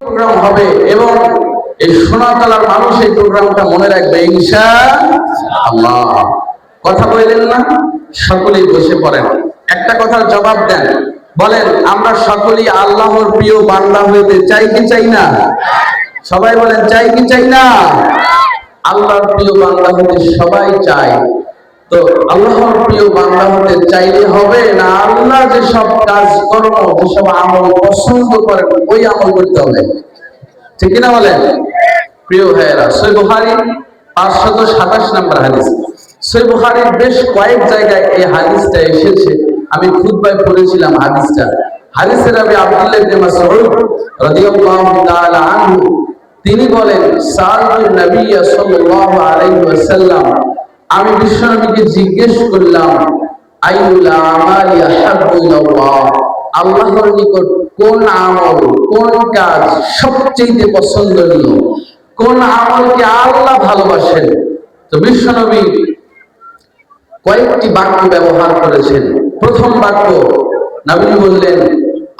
Programme হবে এবং এই সোনাতলার মানুষ এই প্রোগ্রামটা মনে রাখবে ইনশাআল্লাহ। কথা বললেন না? সকলেই বসে পড়েন, একটা কথার জবাব দেন। বলেন, আমরা সকলেই আল্লাহর প্রিয় বান্দা হইতে চাই কি চাই না? সবাই বলেন, চাই কি চাই না? আল্লাহর প্রিয় বান্দা হতে সবাই চায়। তো আল্লাহর প্রিয় বান্দা হতে চাইলে হবে না, আল্লাহ যেসব কাজ কর্ম যেসব আমল পছন্দ করেন ওই আমল করতে হবে, ঠিক কিনা বলেন? প্রিয় ভাইয়েরা, সহিহ বুখারী 527 নম্বর হাদিস। সহিহ বুখারীর বেশ কয়েক জায়গায় এই হাদিসটা এসেছে, আমি খুতবায় পড়েছিলাম হাদিসটা। হাদিসের রাবী আব্দুল্লাহ ইবনে মাসউদ রাদিয়াল্লাহু তাআলা আনহু তিনি বলেন, সাআলতু নবী সাল্লাল্লাহু আলাইহি ওয়াসাল্লাম, আমি বিশ্বনবীকে জিজ্ঞেস করলাম, আইয়ুল আমালি আহাব্বু ইলাল্লাহ, আল্লাহর নিকট কোন আমল কোন কাজ সবচেয়ে পছন্দনীয়, কোন আমলকে আল্লাহ ভালোবাসেন? তো বিশ্বনবী কয়েকটি বাক্য ব্যবহার করেছেন। প্রথম বাক্য নবী বললেন,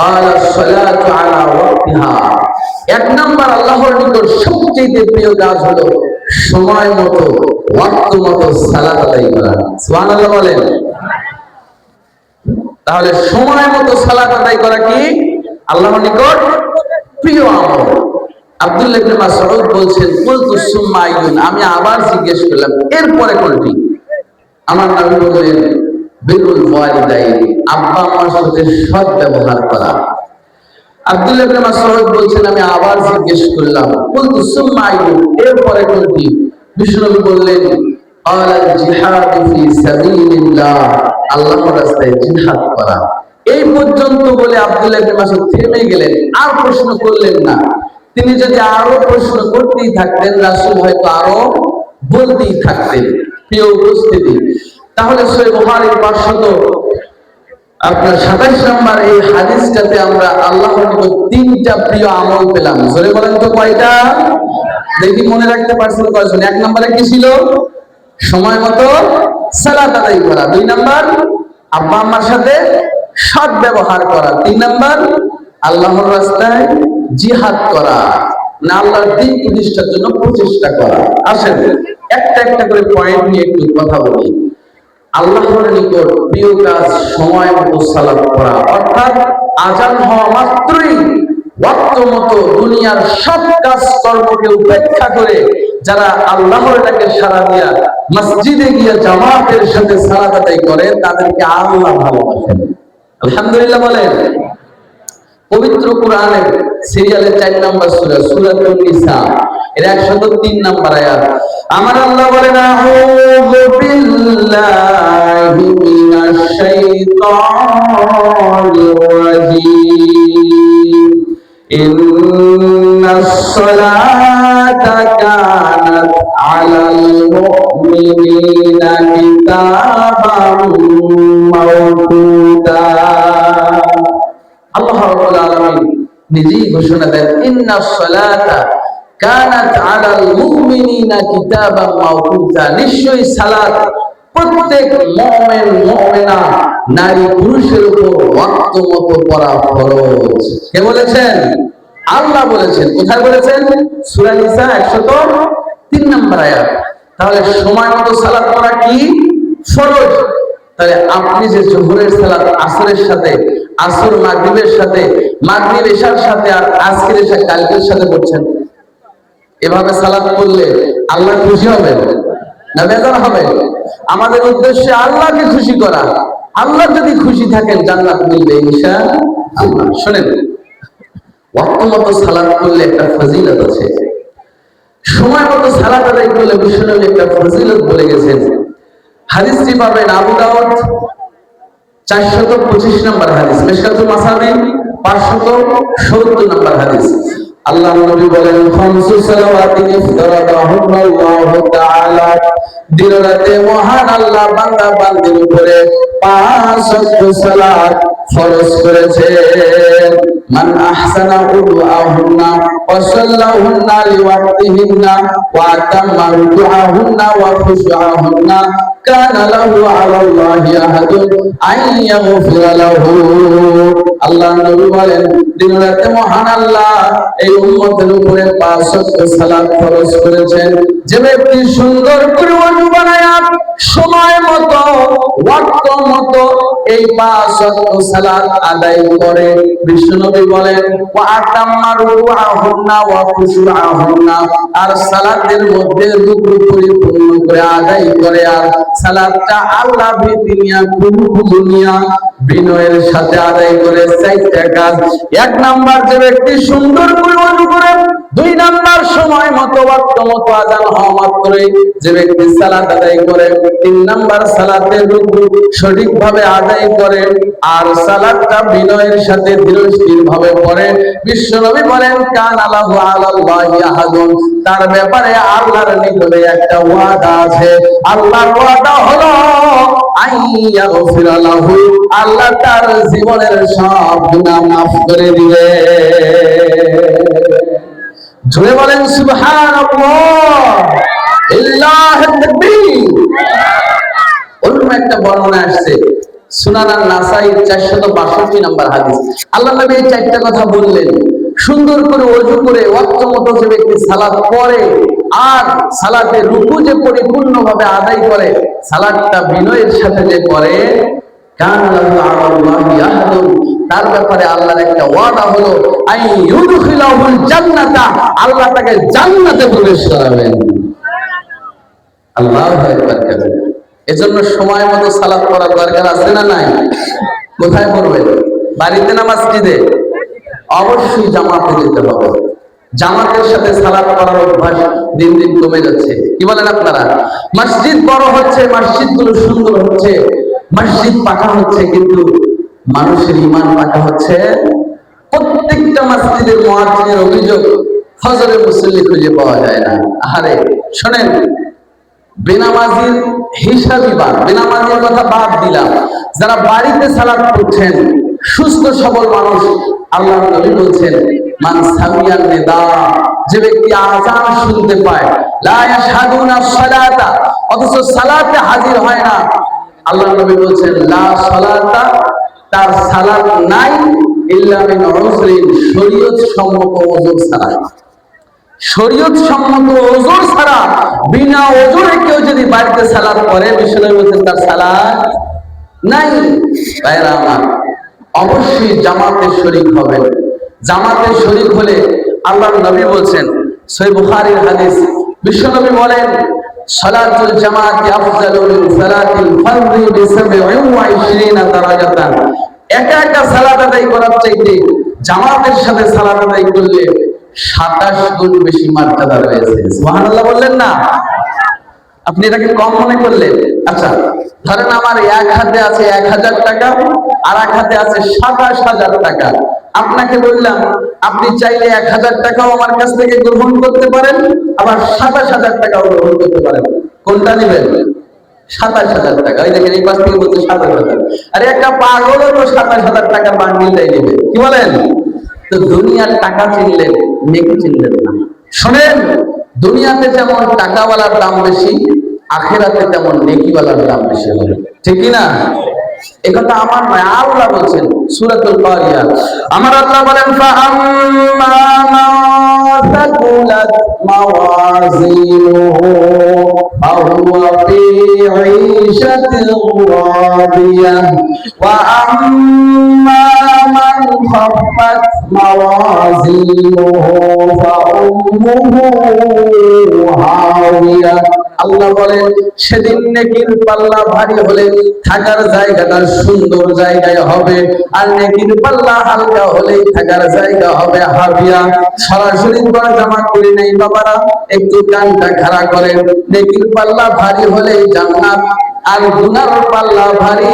আলাস সালাতু আলা ওয়াক্তিহা, এক নাম্বার আল্লাহর নিকট সবচেয়ে প্রিয় কাজ হলো সময় মতো ওয়াক্ত মতো সালাত আদায় করা। সুবহানাল্লাহ বলেন। তাহলে সময় মতো সালাত আদায় করা কি আল্লাহর নিকট প্রিয় আমল। আব্দুল্লাহ ইবনে মাসউদ বলছেন, কুলতু সুম্মা আইয়ুন, আমি আবার জিজ্ঞেস করলাম এরপরে কোনটি? আমার নবী বললেন, বিরুল ওয়ালিদাইন, আব্বা আম্মার সাথে সৎ ব্যবহার করা। আব্দুল্লাহ ইবনে মাসউদ বলছেন, আমি আবার জিজ্ঞেস করলাম, কুলতু সুম্মা আইয়ুন, এরপরে কোনটি? বিশ্বনবী বললেন, আলাল জিহাদু ফি সাবিলিল্লাহ, আল্লাহর রাস্তায় জিহাদ করা। এই পর্যন্ত বলে আব্দুল্লাহ ইবনে মাসউদ থেমে গেলেন, আর প্রশ্ন করলেন না। তিনি যদি আরো প্রশ্ন করতেই থাকতেন, রাসূল হয়তো আরো বলতেই থাকতেন। প্রিয় উপস্থিতি, তাহলে সহিহ বুখারীর 527 নম্বর এই হাদিসটাতে আমরা আল্লাহর নিকট তিনটা প্রিয় আমল পেলাম। জোরে বলেন তো কয়টা? দেখি মনে রাখতে পারছেন কয়জন? এক নম্বরে কি ছিল? সময় মতো সালাত আদায় করা। 2 নাম্বার আব্বা আম্মার সাথে সৎ ব্যবহার করা। 3 নাম্বার আল্লাহর রাস্তায় জিহাদ করা, না আল্লাহর দ্বীন প্রতিষ্ঠার জন্য প্রচেষ্টা করা। আসেন একটা একটা করে পয়েন্ট নিয়ে একটু কথা বলি। আল্লাহর নিকট প্রিয় কাজ সময় মতো সালাত পড়া, অর্থাৎ আজান হওয়া মাত্রই ওয়াক্ত মতো দুনিয়ার সব কাজ কর্মকে উপেক্ষা করে যারা আল্লাহর ডাকে সাড়া দিয়া মসজিদে গিয়ে জামাতের সাথে সালাত আদায় করে তাদেরকে আল্লাহ ভালোবাসেন। আলহামদুলিল্লাহ বলেন। পবিত্র কোরআনের সিরিয়ালের 4 নম্বর সূরা সূরাতুন নিসা এর 103 নম্বর আয়াত আমার আল্লাহ বলেন, আউযু বিল্লাহি মিনাশ শাইতানির রাজীম, ইন্নাস সালাতা কানাত আলাল মুমিনিনা কিতাবাম মাওকুতা। আল্লাহ রাব্বুল আলামিন নিজেই ঘোষণা দেন, ইন্নাস সালাতা কানাত আলাল মুমিনিনা কিতাবাম মাওকুতা, নিশ্চয়ই সালাত প্রত্যেক মুমিন মুমিনা নারী পুরুষের উপর ওয়াক্ত মতো পড়া ফরজ। কে বলেছেন? আল্লাহ বলেছেন। কোথায় বলেছেন? সূরা নিসা 103 নম্বর আয়াত। তাহলে সময় মতো সালাত পড়া কি ফরজ। তাহলে আপনি যে জোহরের সালাত আসরের সাথে, আসর মাগরিবের সাথে, মাগরিব এশার সাথে, আর আজকের এশা কালকের সাথে পড়ছেন, এভাবে সালাত পড়লে আল্লাহ খুশি হবে না বেজার হবে? আমাদের উদ্দেশ্য আল্লাহকে খুশি করা। আল্লাহ যদি খুশি থাকেন জান্নাত মিলবে ইনশাআল্লাহ। শুনেন, ওয়াক্ত মতো সালাত করলে একটা ফজিলত আছে। সময় মতো সালাত আদায় করলে বিশ্বনবী একটা ফজিলত বলে গেছেন। হাদিসটি পাবেন আবু দাউদ 425 নম্বর হাদিস, মিশকাতুল মাসাবিহ 570 নম্বর হাদিস। আল্লাহ নবী বলেন, খামসু সালাওয়াতিন ইফতারাদাহুল্লাহু তাআলা, দিন রাতে মহান আল্লাহ বান্দা বান্দির উপরে 5 ওয়াক্ত সালাত ফরজ করেছেন। মান আহসানা উদুআহুন্না ওয়া সাল্লাহুন্না লিওয়াক্তিহিন্না ওয়া আতাম্মা রুকুআহুন্না ওয়া খুশুআহুন্না কানা লাহু আলাল্লাহি আহাদুন আইয়াগফিরা লাহু। আল্লাহর নবী বলেন, দিন রাতে মহান আল্লাহ এই উম্মতের উপরে 5 ওয়াক্ত সালাত ফরজ করেছেন। যে ব্যক্তি সুন্দর করে ওযু বানায় সময় মতো ওয়াক্ত মতো এই 5 ওয়াক্ত সালাত আদায় করে, বিশ্বনবী বলেন ওয়া আতাম্মা রুকুআহুন্না ওয়া খুশুআহুন্না, আর সালাতের মধ্যে রুকু পরিপূর্ণ করে আদায় করে, আর সালাতটা আল্লাহ ভিত্তিনিয়া কুলুকুনিয়া বিনয়ের সাথে আদায় করে। 4টা কাজ। 1 নাম্বার, যে ব্যক্তি সুন্দর করে ওযু করে, 2 নাম্বার সময় মতো ওয়াক্ত মতো আযান হওয়া মাত্রই যে ব্যক্তি সালাত আদায় করে, 3 নাম্বার সালাতের রুকু সঠিকভাবে আদায় করে, আর সালাতটা বিনয়ের সাথে ধীরস্থিরভাবে পড়ে। বিশ্বনবী বলেন কানা লাহু আলাল্লাহি আহাদুন, তার ব্যাপারে আল্লাহর নিকটে একটা ওয়াদা আছে। আল্লাহর ওয়াদা হলো আইয়াগফিরা লাহু, আল্লাহ তার জীবনের সব গুনাহ মাফ করে দিবে। জোরে বলেন সুবহানাল্লাহ, ইল্লাহু তাকবীর। অন্য একটা বর্ণনা আসছে সুনান আন-নাসাই 462 নম্বর হাদিস। আল্লাহ নবী এই 4টা কথা বললেন। সুন্দর করে ওযু করে ওয়াক্ত মতো যে ব্যক্তি সালাত পড়ে, আর সালাতের রুকু যে পরিপূর্ণভাবে আদায় করে, সালাতটা বিনয়ের সাথে যে পড়ে, কানা লাহু আলাল্লাহি আহাদুন, তার ব্যাপারে আল্লাহর একটা ওয়াদা হলো আইয়ুদখিলাহুল জান্নাতা, আল্লাহ তাকে জান্নাতে প্রবেশ করাবেন। আল্লাহু আকবার কাবীরা। এজন্য সময় মতো সালাত পড়ার দরকার আছে না নাই? কোথায় পড়বেন? বাড়িতে না মসজিদে? অবশ্যই জামাতে যেতে হবে। জামাতের সাথে সালাত পড়ার অভ্যাস দিন দিন কমে যাচ্ছে। কি বলেন আপনারা? মসজিদ বড় হচ্ছে, মসজিদগুলো সুন্দর হচ্ছে, মসজিদ পাকা হচ্ছে, কিন্তু মানুষের ঈমান পাকা হচ্ছে। প্রত্যেকটা মসজিদের মুয়াজ্জিনের অভিযোগ, ফজরে মুসল্লি খুঁজে পাওয়া যায় না। আহারে শোনেন, বেনামাজির হিসাবই বাদ, বেনামাজির কথা বাদ দিলাম, যারা বাড়িতে সালাত পড়ছেন সুস্থ সবল মানুষ, আল্লাহর নবী বলছেন মান সামিয়ান নিদা, যে ব্যক্তি আযান শুনতে পায়, লা ইয়াশহাদুনা সালাতা, অথচ সালাতে হাজির হয় না, আল্লাহর নবী বলছেন লা সালাতা, তার সালাত নাই, ইল্লা মিন উযরিন, শরীয়ত সম্মত ওযর ছাড়া। শরীয়ত সম্মত ওযর ছাড়া, বিনা ওযরে কেউ যদি বাড়িতে সালাত পড়ে, বিশ্বনবী বলেন তার সালাত নাই। ভাইরা আমার, অবশ্যই জামাতে শরীক হবেন। জামাতে শরীক হলে আল্লাহর নবী বলেন, সহিহ বুখারীর হাদিস, বিশ্বনবী বলেন সালাতুল জামাতি আফজালু মিন সালাতিল ফরদি বি27 দারাজাতান, একা একা সালাত আদায় করার চাইতে জামাতের সাথে সালাত আদায় করলে 27 গুণ বেশি মর্যাদা রয়েছে। সুবহানাল্লাহ বললেন না? আপনি এটাকে কম মনে করলেন? আচ্ছা, ধরেন আমার এক হাতে আছে 1000 টাকা, আর এক হাতে আছে 27,000 টাকা। আপনাকে বললাম আপনি চাইলে 1000 টাকাও আমার কাছ থেকে গ্রহণ করতে পারেন, আবার 27,000 টাকাও গ্রহণ করতে পারেন। কোনটা নেবেন? 27,000 টাকা। ওই দেখেন এই পাশ থেকে বলছে 27,000। আরে একটা পাগলও তো 27,000 টাকার বান্ডিলটাই নেবে। কি বলেন? তো দুনিয়ার টাকা চিনলেন, নেকি চিনলেন না। শোনেন, দুনিয়াতে যেমন টাকাওয়ালার দাম বেশি, আখিরাতে তেমন নেকিওয়ালার দাম বেশি হবে। ঠিক কি না? এই কথা আমার নয়, আল্লাহ বলছেন সূরাতুল কারিয়া। আমার আল্লাহ বলেন ফাআম্মা মান সাকুলাত মাওয়াজিনুহু ফাহুয়া ফি ঈশাতিন রাদিয়াহ ওয়া আম্মা মান খাফফাত মাওয়াজিনুহু ফাউম্মুহু হাওিয়া। আল্লাহ বলেন সেদিন নেকির পাল্লা ভারী হলে থাকার জায়গাটা সুন্দর জায়গায় হবে, আর নেকির পাল্লা হালকা হলে থাকার জায়গা হবে হাবিয়া। সরাসরি জামা করে নেই বাবারা, একটু কানটা খাড়া করেন। নেকির পাল্লা ভারী হলে জান্নাত, আর গুনার পাল্লা ভারী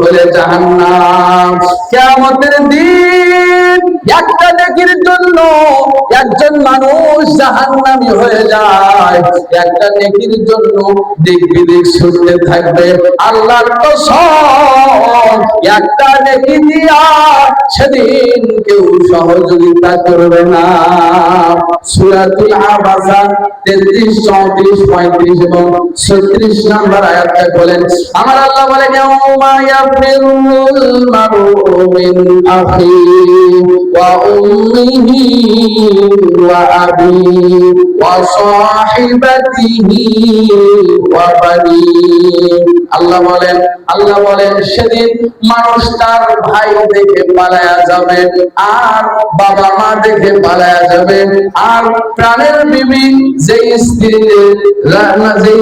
হলে জাহান্নাম। কিয়ামতের দিন একটা নেকির জন্য একজন মানুষ জাহান্নামী হয়ে যায়, একটা নেকির জন্য দিক বিদিক ছুটতে থাকবে। আল্লাহর কসম, একটা নেকি দিয়া সেদিন কেউ সহযোগিতা করবে না। সূরাতুল আবাসা 33, 34, 35 এবং 36 নম্বর আয়াতে বলেন, আমার আল্লাহ বলেন, ইয়াউমা ইয়াফিরুল মারউ মিন আখিহি ওয়া উম্মিহি ওয়া আবিহি ওয়া সাহিবাতিহি ওয়া বানিহি। আল্লাহ বলেন সেদিন মানুষ তার ভাই দেখে পালায়া যাবে, আর বাবা মা দেখে পালায়া যাবে, আর প্রাণের বিবি যে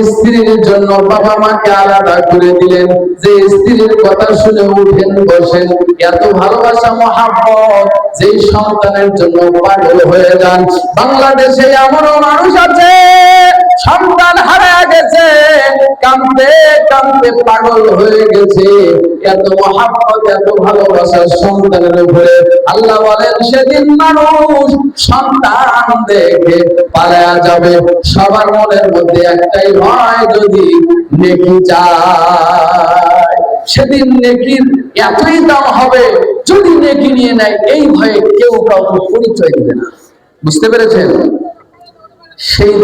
স্ত্রীর জন্য বাবা মাকে আলাদা করে দিলেন, যে স্ত্রীর কথা শুনে উঠেন বসেন, এত ভালোবাসা মহাব্বত, যে সন্তানের জন্য পাগল হয়ে যান। বাংলাদেশে এমনও মানুষ আছে সন্তান হারায় গেছে, কাঁদতে কাঁদতে পাগল হয়ে গেছে, এত মহাব্বত এত ভালোবাসা সন্তানের উপরে। আল্লাহ বলেন সেদিন মানুষ সন্তান দেখে পালায়া যাবে। সবার মনের মধ্যে একটাই ভয়, যদি নেকি চায়, সেদিন নেকির এতই দাম হবে, যদি নেকি নিয়ে নেয় এই ভয়ে কেউ কাউকে পরিচয় দিবে না। বুঝতে পেরেছেন? সেই